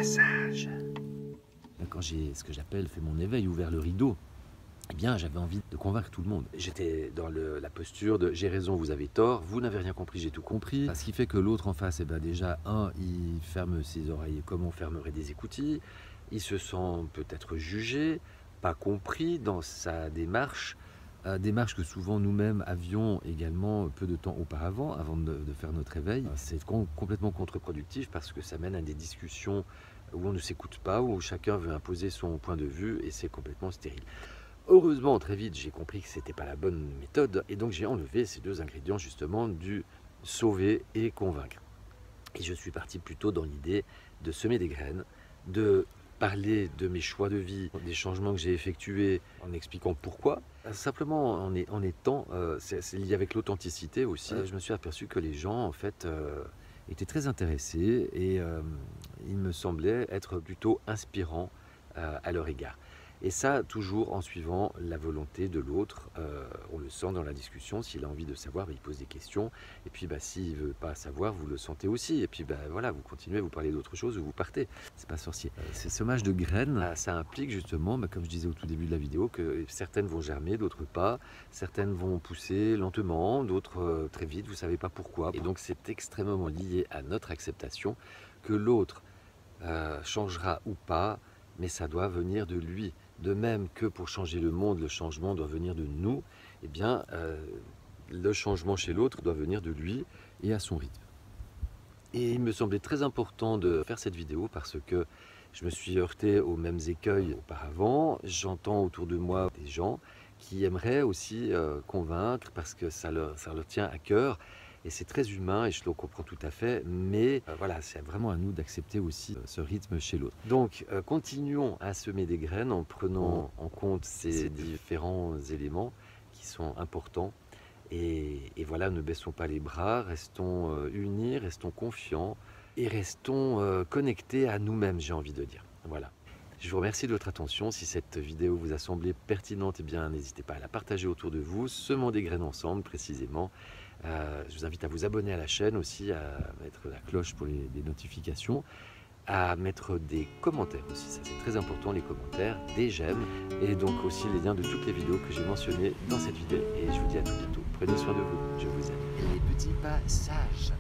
passage. Quand j'ai ce que j'appelle fait mon éveil, ouvert le rideau, eh bien j'avais envie de convaincre tout le monde. J'étais dans la posture de j'ai raison, vous avez tort, vous n'avez rien compris, j'ai tout compris. Ce qui fait que l'autre en face, eh bien déjà, il ferme ses oreilles comme on fermerait des écoutilles. Il se sent peut-être jugé, pas compris dans sa démarche. Démarche que souvent nous-mêmes avions également peu de temps auparavant, avant de faire notre éveil. C'est complètement contre-productif parce que ça mène à des discussions où on ne s'écoute pas, où chacun veut imposer son point de vue et c'est complètement stérile. Heureusement, très vite, j'ai compris que ce n'était pas la bonne méthode et donc j'ai enlevé ces deux ingrédients justement du sauver et convaincre. Et je suis parti plutôt dans l'idée de semer des graines, de parler de mes choix de vie, des changements que j'ai effectués en expliquant pourquoi. Simplement en étant, c'est lié avec l'authenticité aussi. Je me suis aperçu que les gens en fait étaient très intéressés et il me semblait être plutôt inspirant à leur égard. Et ça, toujours en suivant la volonté de l'autre. On le sent dans la discussion. S'il a envie de savoir, il pose des questions. Et puis, s'il ne veut pas savoir, vous le sentez aussi. Et puis, voilà, vous continuez, vous parlez d'autre chose ou vous partez. C'est pas sorcier. Ces semages de graines, ça implique justement, comme je disais au tout début de la vidéo, que certaines vont germer, d'autres pas. Certaines vont pousser lentement, d'autres très vite. Vous ne savez pas pourquoi. Et donc, c'est extrêmement lié à notre acceptation que l'autre changera ou pas, mais ça doit venir de lui. De même que pour changer le monde, le changement doit venir de nous, eh bien, le changement chez l'autre doit venir de lui et à son rythme. Et il me semblait très important de faire cette vidéo parce que je me suis heurté aux mêmes écueils auparavant. J'entends autour de moi des gens qui aimeraient aussi convaincre parce que ça leur tient à cœur. Et c'est très humain et je le comprends tout à fait, mais voilà, c'est vraiment à nous d'accepter aussi ce rythme chez l'autre. Donc, continuons à semer des graines en prenant en compte ces différents éléments qui sont importants. Et voilà, ne baissons pas les bras, restons unis, restons confiants et restons connectés à nous-mêmes, j'ai envie de dire. Voilà. Je vous remercie de votre attention. Si cette vidéo vous a semblé pertinente, eh bien, n'hésitez pas à la partager autour de vous. Semons des graines ensemble, précisément. Je vous invite à vous abonner à la chaîne aussi, à mettre la cloche pour les notifications, à mettre des commentaires aussi, ça c'est très important, les commentaires, des j'aime, et donc aussi les liens de toutes les vidéos que j'ai mentionnées dans cette vidéo. Et je vous dis à tout bientôt. Prenez soin de vous, je vous aime. Les petits passages.